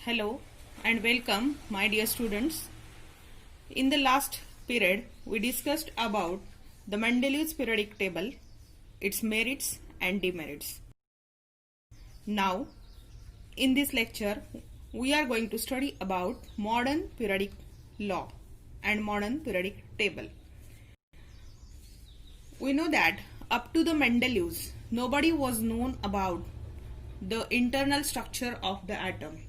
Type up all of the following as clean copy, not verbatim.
Hello and welcome, my dear students. In the last period, we discussed about the Mendeleev's periodic table, its merits and demerits. Now, in this lecture, we are going to study about modern periodic law and modern periodic table. We know that up to the Mendeleev's, nobody was known about the internal structure of the atom.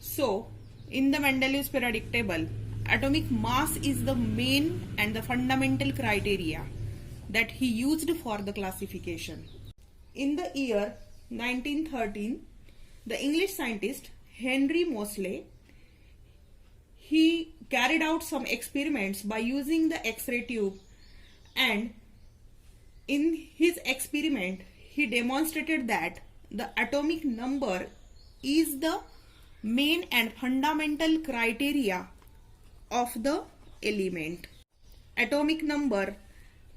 So, in the Mendeleev's periodic table, atomic mass is the main and the fundamental criteria that he used for the classification. In the year 1913, the English scientist Henry Moseley, he carried out some experiments by using the X-ray tube, and in his experiment he demonstrated that the atomic number is the main and fundamental criteria of the element. Atomic number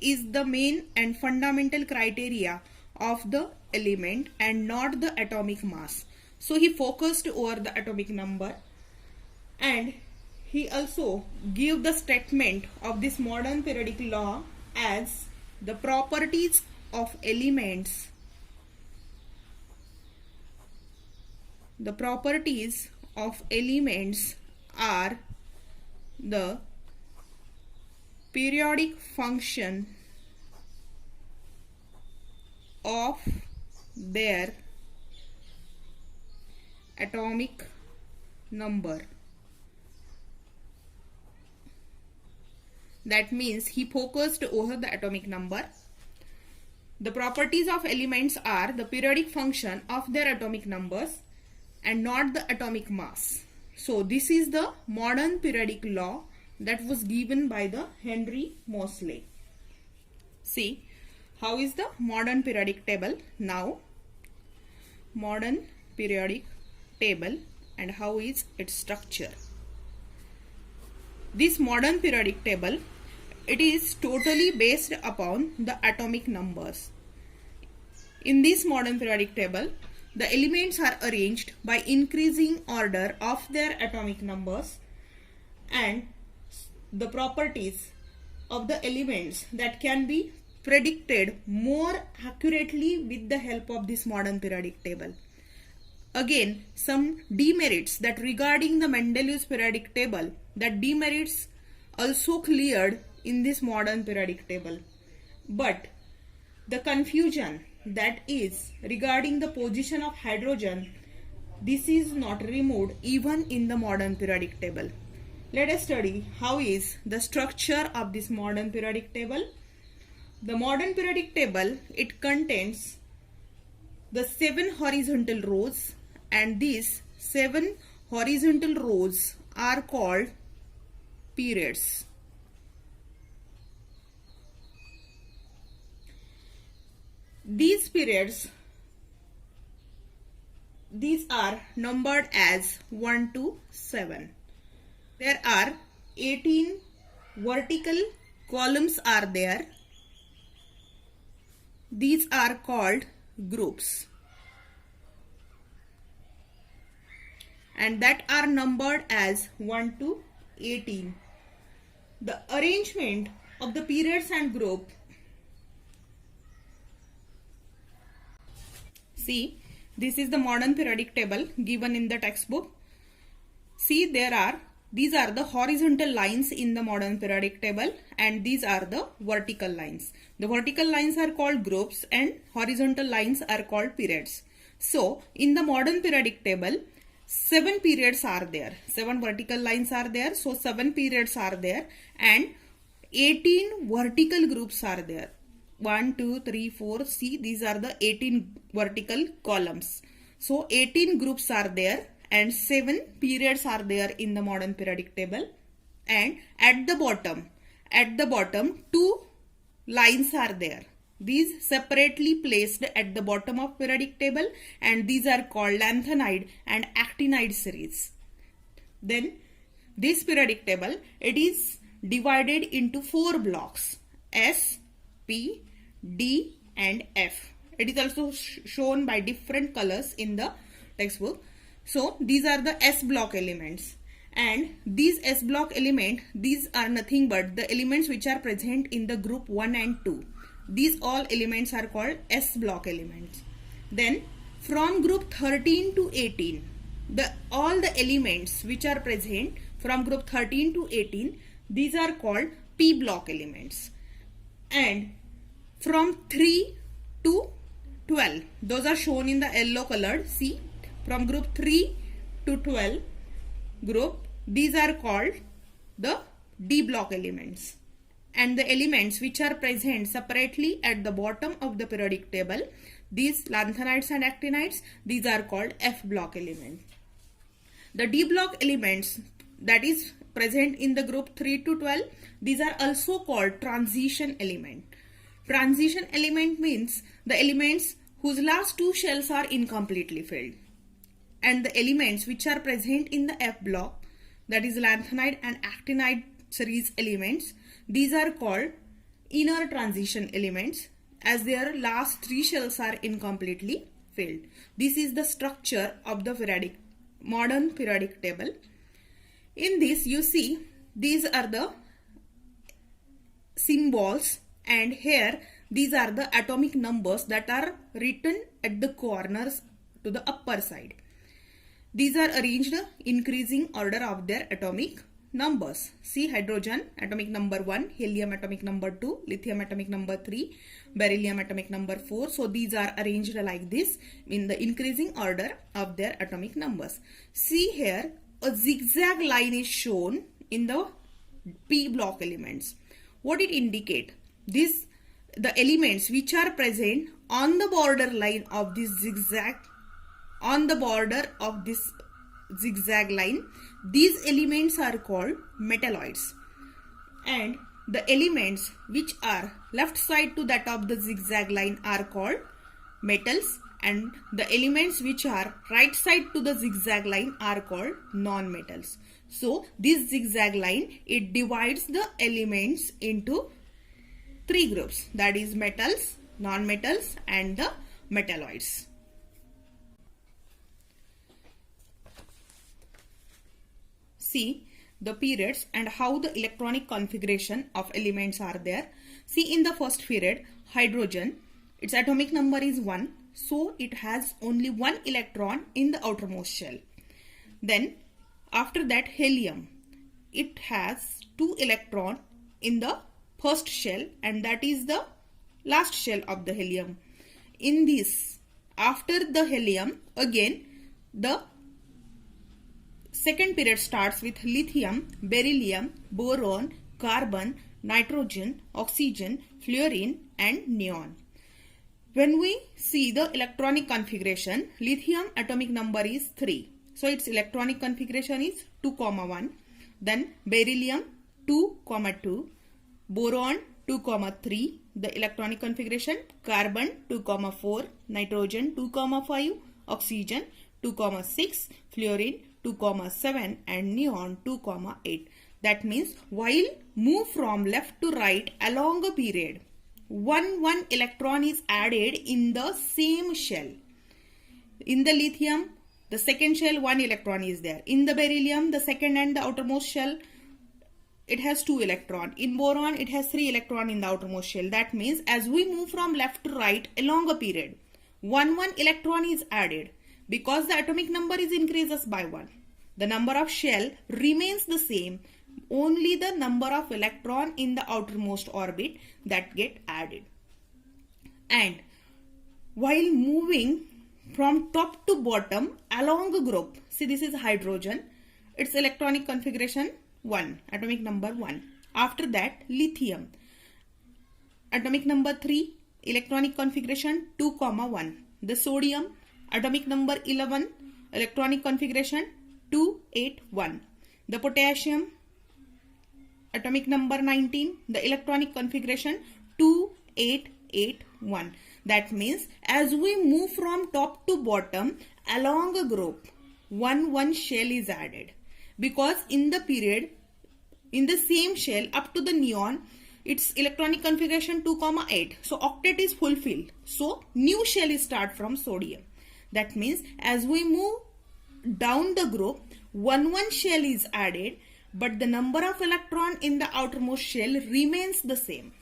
is the main and fundamental criteria of the element and not the atomic mass. So he focused over the atomic number, and he also gave the statement of this modern periodic law as the properties of elements. The properties of elements are the periodic function of their atomic number. That means he focused over the atomic number. The properties of elements are the periodic function of their atomic numbers and not the atomic mass. So this is the modern periodic law that was given by the Henry Moseley. See, how is the modern periodic table now? Modern periodic table and how is its structure? This modern periodic table, it is totally based upon the atomic numbers. In this modern periodic table, the elements are arranged by increasing order of their atomic numbers, and the properties of the elements that can be predicted more accurately with the help of this modern periodic table. Again, some demerits that regarding the Mendeleev's periodic table, that demerits also cleared in this modern periodic table. But the confusion that is regarding the position of hydrogen, this is not removed even in the modern periodic table. Let us study how is the structure of this modern periodic table. The modern periodic table, it contains the 7 horizontal rows, and these 7 horizontal rows are called periods. These periods, these are numbered as 1 to 7. There are 18 vertical columns are there. These are called groups, and that are numbered as 1 to 18. The arrangement of the periods and group. See, this is the modern periodic table given in the textbook. See, these are the horizontal lines in the modern periodic table, and these are the vertical lines. The vertical lines are called groups and horizontal lines are called periods. So, in the modern periodic table, 7 periods are there. 7 vertical lines are there. So, 7 periods are there and 18 vertical groups are there. 1, 2, 3, 4. See, these are the 18 vertical columns. So 18 groups are there and 7 periods are there in the modern periodic table. And at the bottom 2 lines are there. These separately placed at the bottom of periodic table, and these are called lanthanide and actinide series. Then this periodic table, it is divided into 4 blocks: S, P, D and F. It is also shown by different colors in the textbook. So these are the S block elements, and these S block element, these are nothing but the elements which are present in the group 1 and 2. These all elements are called S block elements. Then from group 13 to 18, all the elements which are present from group 13 to 18, these are called P block elements. And from 3 to 12, those are shown in the yellow colored. See, from group 3 to 12 group, these are called the D block elements. And the elements which are present separately at the bottom of the periodic table, these lanthanides and actinides, these are called F block elements. The D block elements that is present in the group 3 to 12, these are also called transition element. Transition element means the elements whose last two shells are incompletely filled. And the elements which are present in the F block, that is lanthanide and actinide series elements, these are called inner transition elements, as their last three shells are incompletely filled. This is the structure of the modern periodic table. In this, you see, these are the symbols, and here these are the atomic numbers that are written at the corners to the upper side. These are arranged increasing order of their atomic numbers. See, hydrogen atomic number 1, helium atomic number 2, lithium atomic number 3, beryllium atomic number 4. So these are arranged like this in the increasing order of their atomic numbers. See here, a zigzag line is shown in the P block elements. What it indicate? The elements which are present on the border line of this zigzag, line, these elements are called metalloids. And the elements which are left side to that of the zigzag line are called metals, and the elements which are right side to the zigzag line are called non-metals. So this zigzag line, it divides the elements into three groups, that is metals, non-metals and the metalloids. See the periods and how the electronic configuration of elements are there. See, in the first period, hydrogen, its atomic number is 1, so it has only one electron in the outermost shell. Then after that, helium, it has 2 electrons in the first shell, and that is the last shell of the helium. In this, after the helium, again the second period starts with lithium, beryllium, boron, carbon, nitrogen, oxygen, fluorine and neon. When we see the electronic configuration, lithium atomic number is 3. So its electronic configuration is 2,1. Then beryllium 2,2. Boron 2,3. The electronic configuration, carbon 2,4. Nitrogen 2,5. Oxygen 2,6. Fluorine 2,7 and neon 2,8. That means while move from left to right along a period, one electron is added in the same shell. In the lithium, the second shell, 1 electron is there. In the beryllium, the second and the outermost shell, it has 2 electrons. In boron, it has 3 electrons in the outermost shell. That means as we move from left to right along a period, one electron is added. Because the atomic number is increases by 1. The number of shell remains the same. Only the number of electron in the outermost orbit that get added. And while moving from top to bottom along a group, see, this is hydrogen, its electronic configuration 1, atomic number 1. After that, lithium, atomic number 3, electronic configuration 2,1. The sodium, atomic number 11, electronic configuration 281. The potassium, atomic number 19, the electronic configuration 2881. That means as we move from top to bottom along a group, one shell is added. Because in the period, in the same shell up to the neon, its electronic configuration 2,8. So octet is fulfilled. So new shell is start from sodium. That means as we move down the group, one shell is added, but the number of electron in the outermost shell remains the same.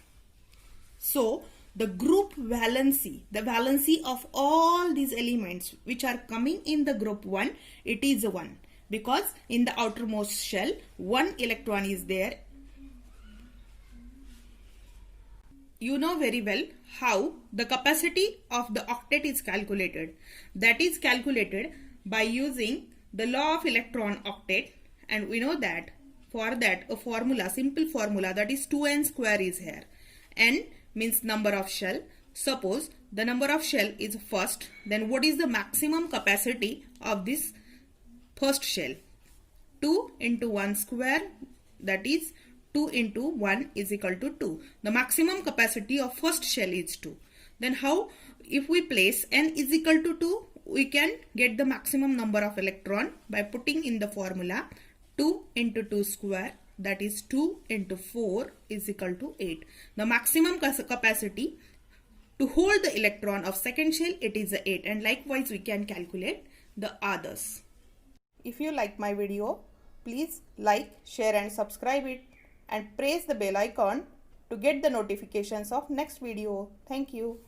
So the group valency, the valency of all these elements which are coming in the group 1, it is 1, because in the outermost shell 1 electron is there. You know very well how the capacity of the octet is calculated. That is calculated by using the law of electron octet, and we know that for that a formula, simple formula, that is 2n square is here. N means number of shell. Suppose the number of shell is first, then what is the maximum capacity of this first shell? 2 into 1 square, that is 2 into 1 is equal to 2. The maximum capacity of first shell is 2. Then how, if we place n is equal to 2, we can get the maximum number of electron by putting in the formula 2 into 2 square, that is 2 into 4 is equal to 8. The maximum capacity to hold the electron of second shell, it is 8, and likewise we can calculate the others. If you like my video, please like, share and subscribe it, and press the bell icon to get the notifications of next video. Thank you.